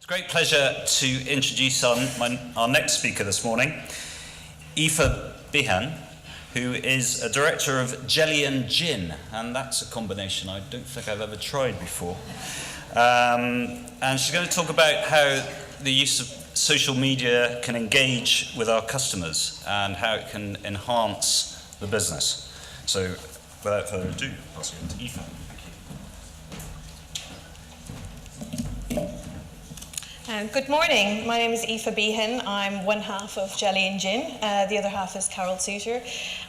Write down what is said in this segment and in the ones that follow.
It's a great pleasure to introduce our next speaker this morning, Aoife Behan, who is a director of Jelly and Gin, and that's a combination I don't think I've ever tried before. And she's going to talk about how the use of social media can engage with our customers and how it can enhance the business. So, without further ado, I'll pass you on to Aoife. Good morning, my name is Aoife Behan. I'm one half of Jelly and Gin, the other half is Carol Souter.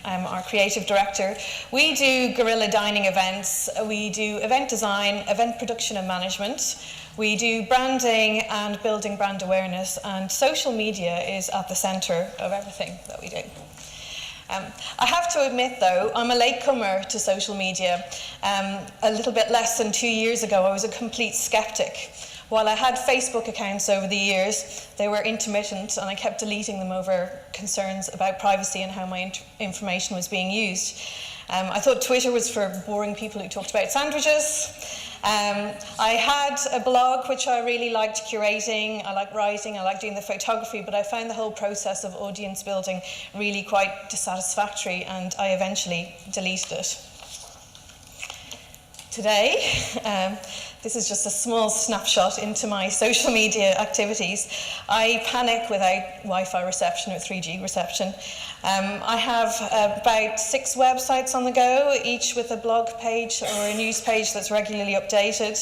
I'm our creative director. We do guerrilla dining events, we do event design, event production and management. We do branding and building brand awareness, and social media is at the centre of everything that we do. I have to admit though, I'm a latecomer to social media. A little bit less than 2 years ago, I was a complete skeptic. While I had Facebook accounts over the years, they were intermittent and I kept deleting them over concerns about privacy and how my information was being used. I thought Twitter was for boring people who talked about sandwiches. I had a blog which I really liked curating, I liked writing, I liked doing the photography, but I found the whole process of audience building really quite dissatisfactory and I eventually deleted it. Today, this is just a small snapshot into my social media activities. I panic without Wi-Fi reception or 3G reception. I have about 6 websites on the go, each with a blog page or a news page that's regularly updated.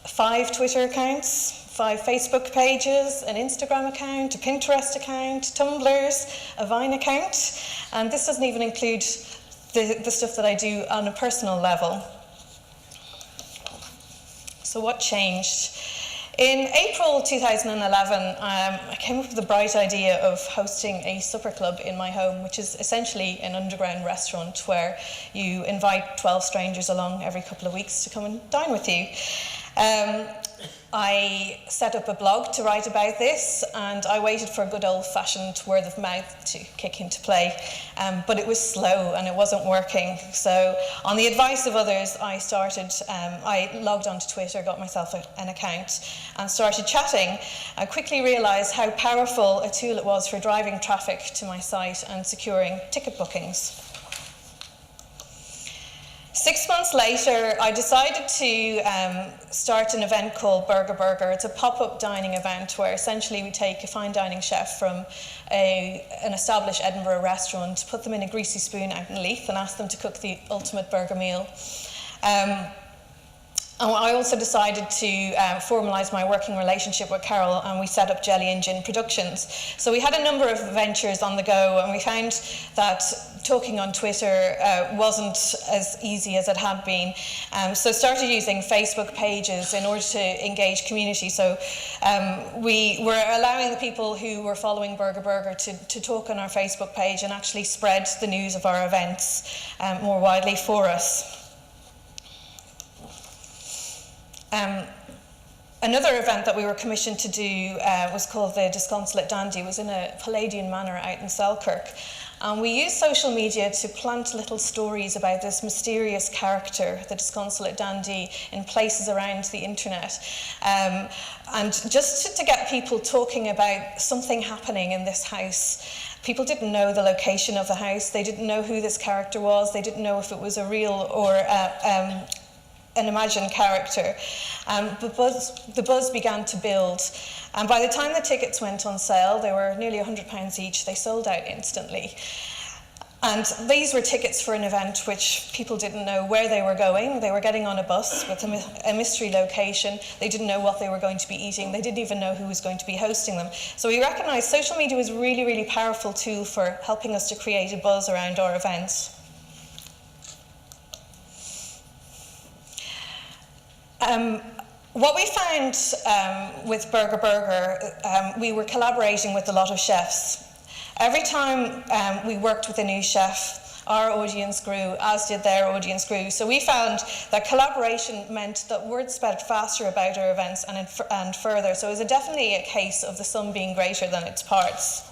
5 Twitter accounts, 5 Facebook pages, an Instagram account, a Pinterest account, Tumblrs, a Vine account, and this doesn't even include the stuff that I do on a personal level. So what changed? In April 2011, I came up with the bright idea of hosting a supper club in my home, which is essentially an underground restaurant where you invite 12 strangers along every couple of weeks to come and dine with you. I set up a blog to write about this, and I waited for a good old-fashioned word of mouth to kick into play, but it was slow and it wasn't working. So on the advice of others, I logged onto Twitter, got myself an account and started chatting. I quickly realised how powerful a tool it was for driving traffic to my site and securing ticket bookings. 6 months later, I decided to start an event called Burger. It's a pop-up dining event where essentially we take a fine dining chef from an established Edinburgh restaurant, put them in a greasy spoon out in Leith and ask them to cook the ultimate burger meal. And I also decided to formalise my working relationship with Carol, and we set up Jelly and Gin Productions. So we had a number of ventures on the go, and we found that talking on Twitter wasn't as easy as it had been. So started using Facebook pages in order to engage community. So we were allowing the people who were following Burger to talk on our Facebook page and actually spread the news of our events more widely for us. Another event that we were commissioned to do was called the Disconsolate Dandy. It was in a Palladian manor out in Selkirk. And we used social media to plant little stories about this mysterious character, the Disconsolate Dandy, in places around the internet. And just to get people talking about something happening in this house. People didn't know the location of the house. They didn't know who this character was. They didn't know if it was a real or an imagined character. The buzz began to build. And by the time the tickets went on sale, they were nearly £100 each. They sold out instantly. And these were tickets for an event which people didn't know where they were going. They were getting on a bus with a mystery location. They didn't know what they were going to be eating. They didn't even know who was going to be hosting them. So we recognized social media was a really, really powerful tool for helping us to create a buzz around our events. What we found with Burger, we were collaborating with a lot of chefs. Every time we worked with a new chef, our audience grew, as did their audience grew. So we found that collaboration meant that word spread faster about our events and further. So it was definitely a case of the sum being greater than its parts.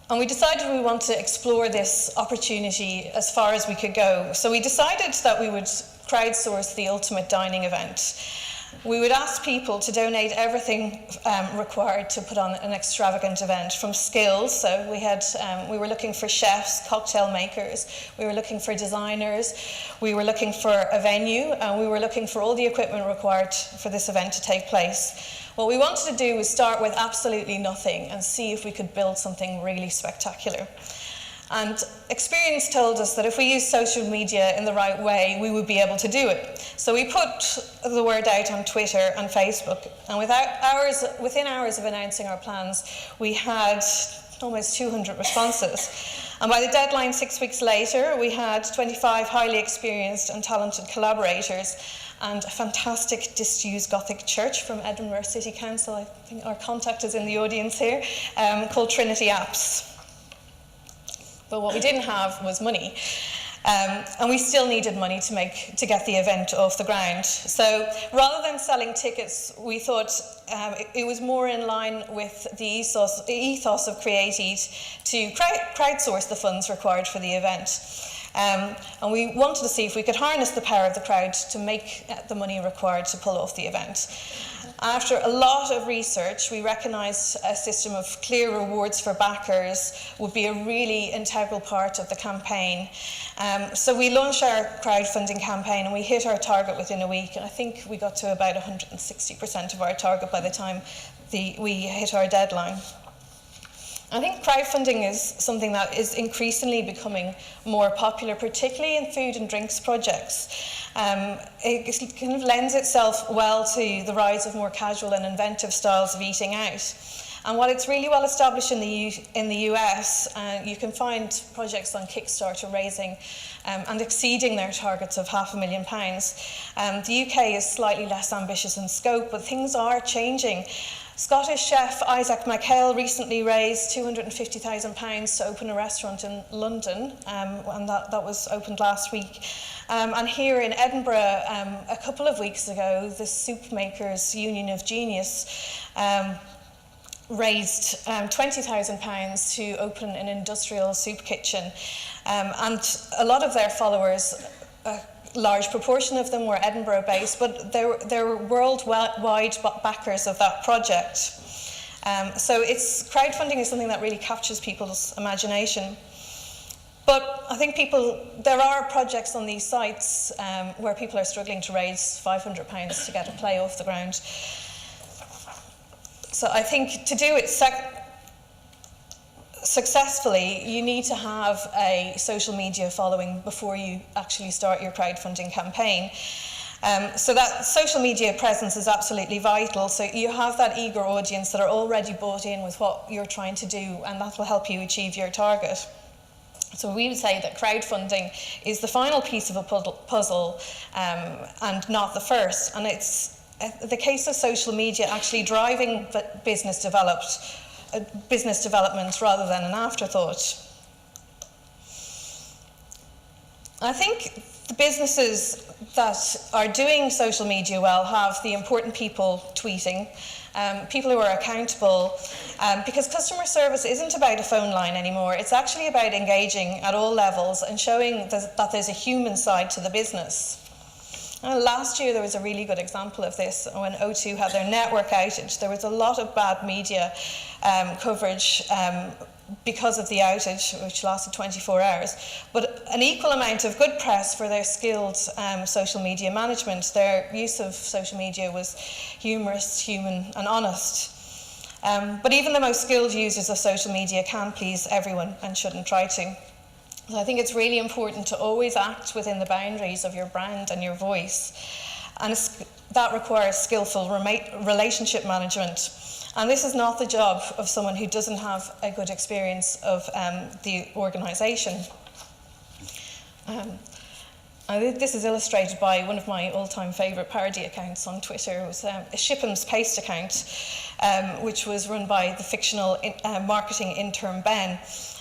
And we decided we wanted to explore this opportunity as far as we could go. So we decided that we would crowdsource the ultimate dining event. We would ask people to donate everything required to put on an extravagant event, from skills. So we were looking for chefs, cocktail makers, we were looking for designers, we were looking for a venue, and we were looking for all the equipment required for this event to take place. What we wanted to do was start with absolutely nothing and see if we could build something really spectacular. And experience told us that if we used social media in the right way, we would be able to do it. So we put the word out on Twitter and Facebook, and within hours of announcing our plans, we had almost 200 responses. And by the deadline 6 weeks later, we had 25 highly experienced and talented collaborators and a fantastic disused Gothic church from Edinburgh City Council. I think our contact is in the audience here, called Trinity Apps. But what we didn't have was money. And we still needed money to get the event off the ground. So rather than selling tickets, we thought it was more in line with the ethos of Create Eat to crowdsource the funds required for the event. And we wanted to see if we could harness the power of the crowd to make the money required to pull off the event. After a lot of research, we recognised a system of clear rewards for backers would be a really integral part of the campaign. So we launched our crowdfunding campaign and we hit our target within a week. And I think we got to about 160% of our target by the time we hit our deadline. I think crowdfunding is something that is increasingly becoming more popular, particularly in food and drinks projects. It kind of lends itself well to the rise of more casual and inventive styles of eating out. And while it's really well established in the US, you can find projects on Kickstarter raising and exceeding their targets of £500,000. The UK is slightly less ambitious in scope, but things are changing. Scottish chef Isaac McHale recently raised £250,000 to open a restaurant in London, and that was opened last week. And here in Edinburgh, a couple of weeks ago, the Soup Makers Union of Genius raised £20,000 to open an industrial soup kitchen. And a lot of their followers, a large proportion of them were Edinburgh based, but they were worldwide backers of that project. So crowdfunding is something that really captures people's imagination. But I think there are projects on these sites where people are struggling to raise £500 to get a play off the ground. So I think to do it successfully, you need to have a social media following before you actually start your crowdfunding campaign. So that social media presence is absolutely vital. So you have that eager audience that are already bought in with what you're trying to do, and that will help you achieve your target. So we would say that crowdfunding is the final piece of a puzzle and not the first. And it's the case of social media actually driving business development rather than an afterthought. I think the businesses that are doing social media well have the important people tweeting, people who are accountable, because customer service isn't about a phone line anymore. It's actually about engaging at all levels and showing that there's a human side to the business. Last year there was a really good example of this when O2 had their network outage. There was a lot of bad media coverage because of the outage, which lasted 24 hours, but an equal amount of good press for their skilled social media management. Their use of social media was humorous, human and honest. But even the most skilled users of social media can't please everyone and shouldn't try to. So I think it's really important to always act within the boundaries of your brand and your voice. And that requires skillful relationship management. And this is not the job of someone who doesn't have a good experience of the organisation. This is illustrated by one of my all-time favourite parody accounts on Twitter. It was a Shipham's Paste account, which was run by the fictional marketing intern Ben.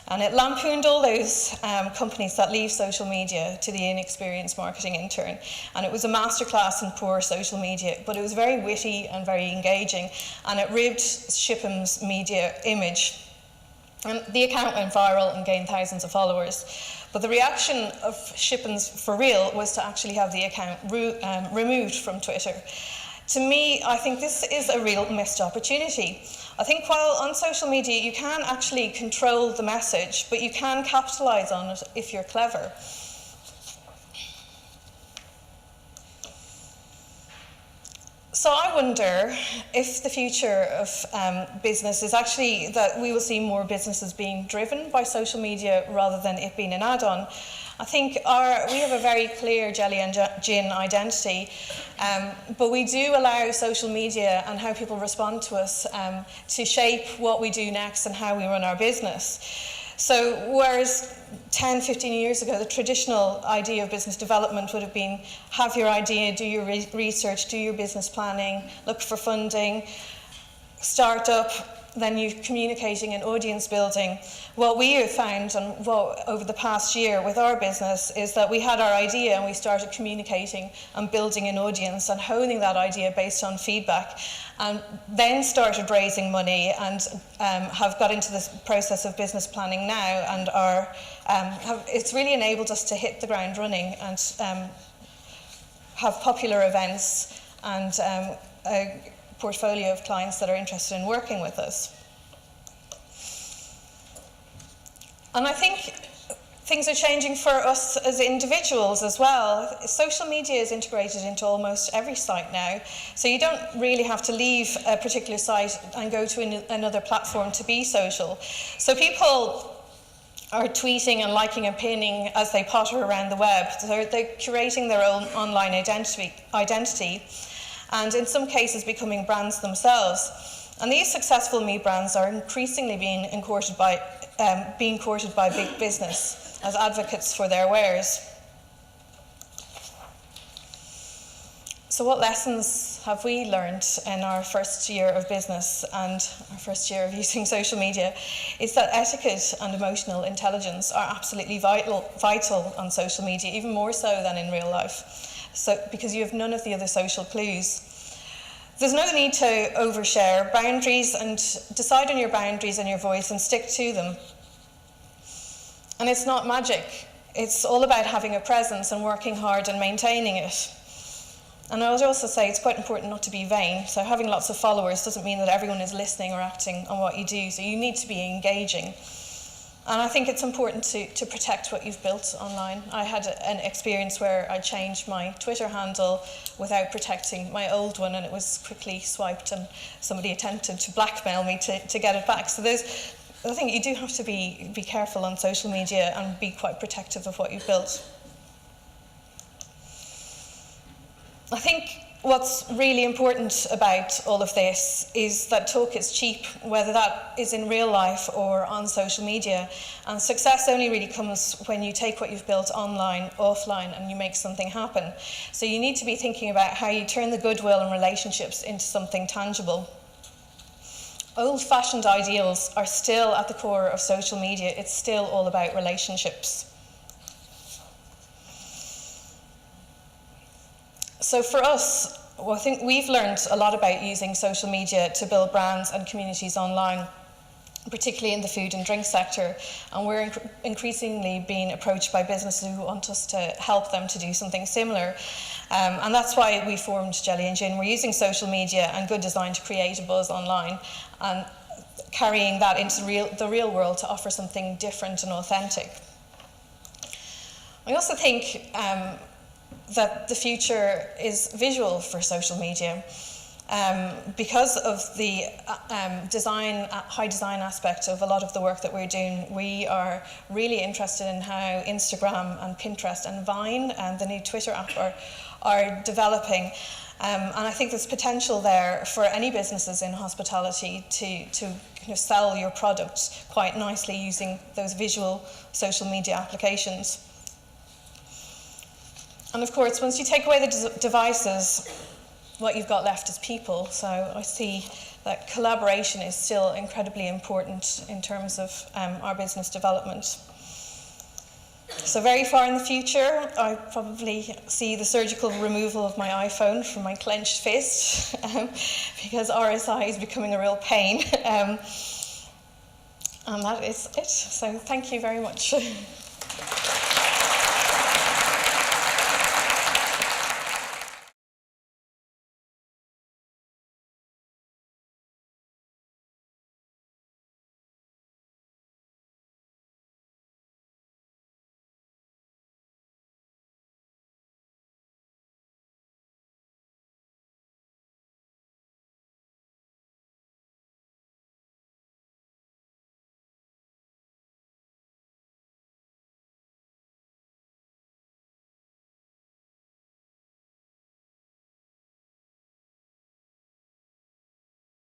And it lampooned all those companies that leave social media to the inexperienced marketing intern. And it was a masterclass in poor social media, but it was very witty and very engaging, and it ribbed Shipham's media image. And the account went viral and gained thousands of followers. But the reaction of Shippens for Real was to actually have the account removed from Twitter. To me, I think this is a real missed opportunity. I think while on social media you can actually control the message, but you can capitalise on it if you're clever. So I wonder if the future of business is actually that we will see more businesses being driven by social media rather than it being an add-on. I think we have a very clear Jelly and Gin identity, but we do allow social media and how people respond to us to shape what we do next and how we run our business. So whereas 10, 15 years ago, the traditional idea of business development would have been have your idea, do your research, do your business planning, look for funding, start up, then you're communicating and audience building. What we have found and over the past year with our business is that we had our idea and we started communicating and building an audience and honing that idea based on feedback, and then started raising money and have got into this process of business planning now, and it's really enabled us to hit the ground running and have popular events and a portfolio of clients that are interested in working with us. And I think things are changing for us as individuals as well. Social media is integrated into almost every site now, so you don't really have to leave a particular site and go to another platform to be social. So people are tweeting and liking and pinning as they potter around the web. They're curating their own online identity, and in some cases becoming brands themselves. And these successful me brands are increasingly being courted by big business as advocates for their wares. So what lessons have we learned in our first year of business and our first year of using social media? Is that etiquette and emotional intelligence are absolutely vital on social media, even more so than in real life. So, because you have none of the other social clues. There's no need to overshare boundaries, and decide on your boundaries and your voice and stick to them. And it's not magic. It's all about having a presence and working hard and maintaining it. And I would also say it's quite important not to be vain. So having lots of followers doesn't mean that everyone is listening or acting on what you do. So you need to be engaging. And I think it's important to protect what you've built online. I had an experience where I changed my Twitter handle without protecting my old one, and it was quickly swiped, and somebody attempted to blackmail me to get it back. So I think you do have to be careful on social media and be quite protective of what you've built. I think what's really important about all of this is that talk is cheap, whether that is in real life or on social media. And success only really comes when you take what you've built online, offline, and you make something happen. So you need to be thinking about how you turn the goodwill and relationships into something tangible. Old-fashioned ideals are still at the core of social media. It's still all about relationships. So for us, I think we've learned a lot about using social media to build brands and communities online, particularly in the food and drink sector. And we're increasingly being approached by businesses who want us to help them to do something similar. And that's why we formed Jelly and Gin. We're using social media and good design to create a buzz online and carrying that into the real world to offer something different and authentic. I also think that the future is visual for social media. Because of the high design aspect of a lot of the work that we're doing, we are really interested in how Instagram and Pinterest and Vine and the new Twitter app are developing. And I think there's potential there for any businesses in hospitality to kind of sell your product quite nicely using those visual social media applications. And of course, once you take away the devices, what you've got left is people. So I see that collaboration is still incredibly important in terms of our business development. So very far in the future, I probably see the surgical removal of my iPhone from my clenched fist because RSI is becoming a real pain. And that is it. So thank you very much.